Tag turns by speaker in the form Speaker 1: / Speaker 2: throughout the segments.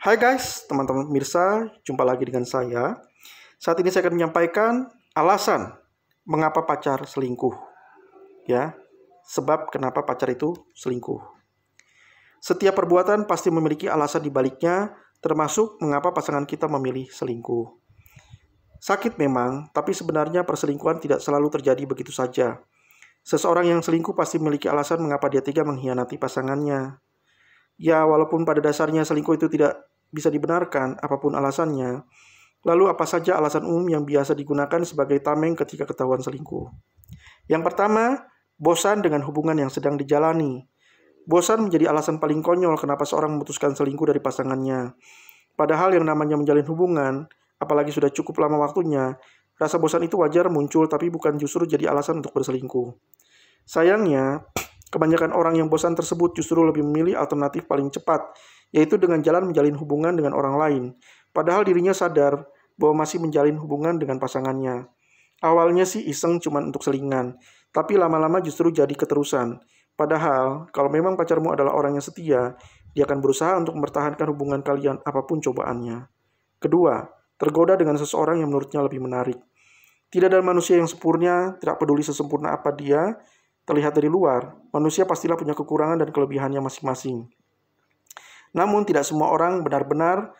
Speaker 1: Hai guys, teman-teman pemirsa, jumpa lagi dengan saya. Saat ini saya akan menyampaikan alasan mengapa pacar selingkuh. Ya, sebab kenapa pacar itu selingkuh. Setiap perbuatan pasti memiliki alasan di baliknya, termasuk mengapa pasangan kita memilih selingkuh. Sakit memang, tapi sebenarnya perselingkuhan tidak selalu terjadi begitu saja. Seseorang yang selingkuh pasti memiliki alasan mengapa dia tega mengkhianati pasangannya. Ya, walaupun pada dasarnya selingkuh itu tidak bisa dibenarkan, apapun alasannya. Lalu apa saja alasan umum yang biasa digunakan sebagai tameng ketika ketahuan selingkuh? Yang pertama, bosan dengan hubungan yang sedang dijalani. Bosan menjadi alasan paling konyol kenapa seorang memutuskan selingkuh dari pasangannya. Padahal yang namanya menjalin hubungan, apalagi sudah cukup lama waktunya, rasa bosan itu wajar muncul tapi bukan justru jadi alasan untuk berselingkuh. Sayangnya, kebanyakan orang yang bosan tersebut justru lebih memilih alternatif paling cepat, yaitu dengan jalan menjalin hubungan dengan orang lain. Padahal dirinya sadar bahwa masih menjalin hubungan dengan pasangannya. Awalnya sih iseng cuma untuk selingan, tapi lama-lama justru jadi keterusan. Padahal, kalau memang pacarmu adalah orang yang setia, dia akan berusaha untuk mempertahankan hubungan kalian apapun cobaannya. Kedua, tergoda dengan seseorang yang menurutnya lebih menarik. Tidak ada manusia yang sempurna, tidak peduli sesempurna apa dia, terlihat dari luar, manusia pastilah punya kekurangan dan kelebihannya masing-masing. Namun tidak semua orang benar-benar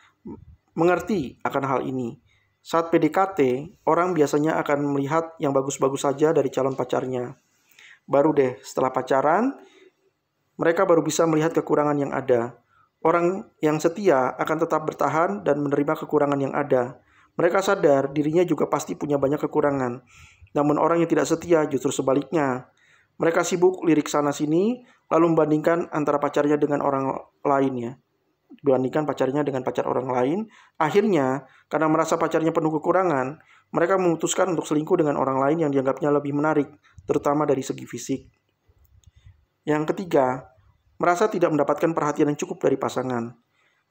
Speaker 1: mengerti akan hal ini. Saat PDKT, orang biasanya akan melihat yang bagus-bagus saja dari calon pacarnya. Baru deh setelah pacaran, mereka baru bisa melihat kekurangan yang ada. Orang yang setia akan tetap bertahan dan menerima kekurangan yang ada. Mereka sadar dirinya juga pasti punya banyak kekurangan. Namun orang yang tidak setia justru sebaliknya. Mereka sibuk lirik sana-sini, lalu membandingkan antara pacarnya dengan orang lainnya. Dibandingkan pacarnya dengan pacar orang lain, akhirnya karena merasa pacarnya penuh kekurangan, mereka memutuskan untuk selingkuh dengan orang lain yang dianggapnya lebih menarik, terutama dari segi fisik. Yang ketiga, merasa tidak mendapatkan perhatian yang cukup dari pasangan.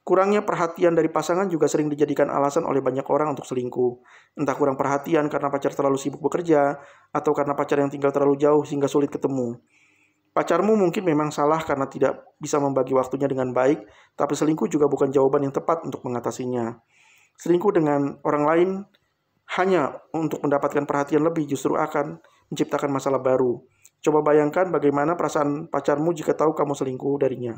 Speaker 1: Kurangnya perhatian dari pasangan juga sering dijadikan alasan oleh banyak orang untuk selingkuh. Entah kurang perhatian karena pacar terlalu sibuk bekerja, atau karena pacar yang tinggal terlalu jauh sehingga sulit ketemu. Pacarmu mungkin memang salah karena tidak bisa membagi waktunya dengan baik, tapi selingkuh juga bukan jawaban yang tepat untuk mengatasinya. Selingkuh dengan orang lain hanya untuk mendapatkan perhatian lebih justru akan menciptakan masalah baru. Coba bayangkan bagaimana perasaan pacarmu jika tahu kamu selingkuh darinya.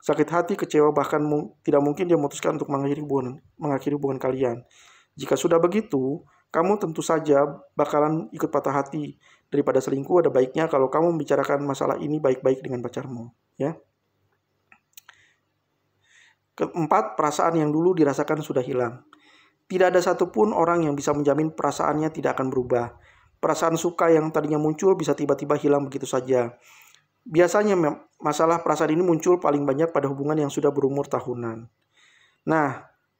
Speaker 1: Sakit hati, kecewa, bahkan tidak mungkin dia memutuskan untuk mengakhiri hubungan kalian. Jika sudah begitu, kamu tentu saja bakalan ikut patah hati. Daripada selingkuh, ada baiknya kalau kamu membicarakan masalah ini baik-baik dengan pacarmu. Ya. Keempat, perasaan yang dulu dirasakan sudah hilang. Tidak ada satupun orang yang bisa menjamin perasaannya tidak akan berubah. Perasaan suka yang tadinya muncul bisa tiba-tiba hilang begitu saja. Biasanya masalah perasaan ini muncul paling banyak pada hubungan yang sudah berumur tahunan. Nah,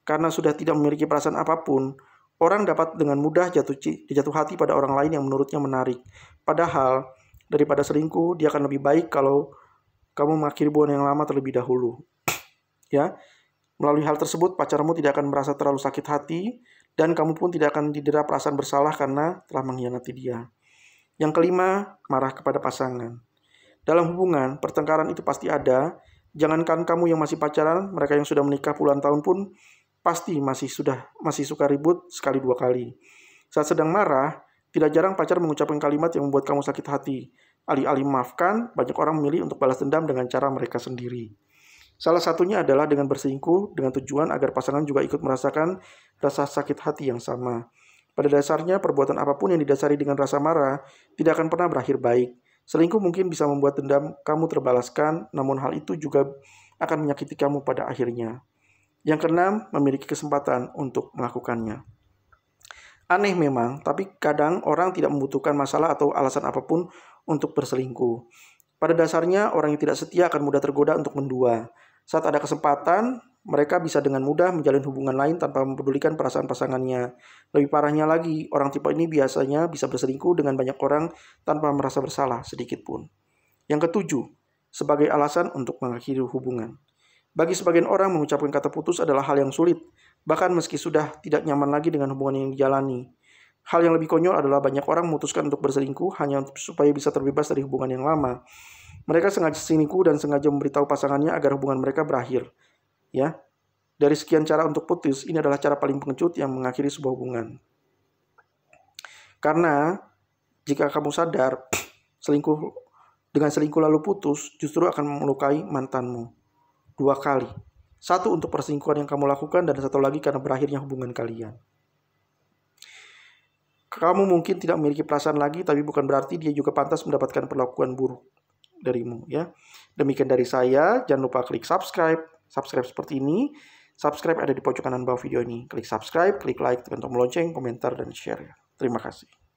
Speaker 1: karena sudah tidak memiliki perasaan apapun, orang dapat dengan mudah jatuh hati pada orang lain yang menurutnya menarik. Padahal, daripada selingkuh, dia akan lebih baik kalau kamu mengakhiri hubungan yang lama terlebih dahulu. Ya, melalui hal tersebut, pacarmu tidak akan merasa terlalu sakit hati, dan kamu pun tidak akan didera perasaan bersalah karena telah mengkhianati dia. Yang kelima, marah kepada pasangan. Dalam hubungan, pertengkaran itu pasti ada. Jangankan kamu yang masih pacaran, mereka yang sudah menikah puluhan tahun pun pasti masih suka ribut sekali dua kali. Saat sedang marah, tidak jarang pacar mengucapkan kalimat yang membuat kamu sakit hati. Alih-alih memaafkan, banyak orang memilih untuk balas dendam dengan cara mereka sendiri. Salah satunya adalah dengan berselingkuh dengan tujuan agar pasangan juga ikut merasakan rasa sakit hati yang sama. Pada dasarnya, perbuatan apapun yang didasari dengan rasa marah tidak akan pernah berakhir baik. Selingkuh mungkin bisa membuat dendam kamu terbalaskan, namun hal itu juga akan menyakiti kamu pada akhirnya. Yang keenam, memiliki kesempatan untuk melakukannya. Aneh memang, tapi kadang orang tidak membutuhkan masalah atau alasan apapun untuk berselingkuh. Pada dasarnya, orang yang tidak setia akan mudah tergoda untuk mendua. Saat ada kesempatan, mereka bisa dengan mudah menjalin hubungan lain tanpa mempedulikan perasaan pasangannya. Lebih parahnya lagi, orang tipe ini biasanya bisa berselingkuh dengan banyak orang tanpa merasa bersalah sedikit pun. Yang ketujuh, sebagai alasan untuk mengakhiri hubungan. Bagi sebagian orang, mengucapkan kata putus adalah hal yang sulit, bahkan meski sudah tidak nyaman lagi dengan hubungan yang dijalani. Hal yang lebih konyol adalah banyak orang memutuskan untuk berselingkuh hanya supaya bisa terbebas dari hubungan yang lama. Mereka sengaja selingkuh dan sengaja memberitahu pasangannya agar hubungan mereka berakhir. Ya, dari sekian cara untuk putus, ini adalah cara paling pengecut yang mengakhiri sebuah hubungan. Karena jika kamu sadar dengan selingkuh lalu putus, justru akan melukai mantanmu 2 kali. 1 untuk perselingkuhan yang kamu lakukan, dan 1 lagi karena berakhirnya hubungan kalian. Kamu mungkin tidak memiliki perasaan lagi, tapi bukan berarti dia juga pantas mendapatkan perlakuan buruk darimu, ya. Demikian dari saya. Jangan lupa klik subscribe seperti ini. Subscribe ada di pojok kanan bawah video ini. Klik subscribe, klik like, tekan tombol lonceng, komentar, dan share. Terima kasih.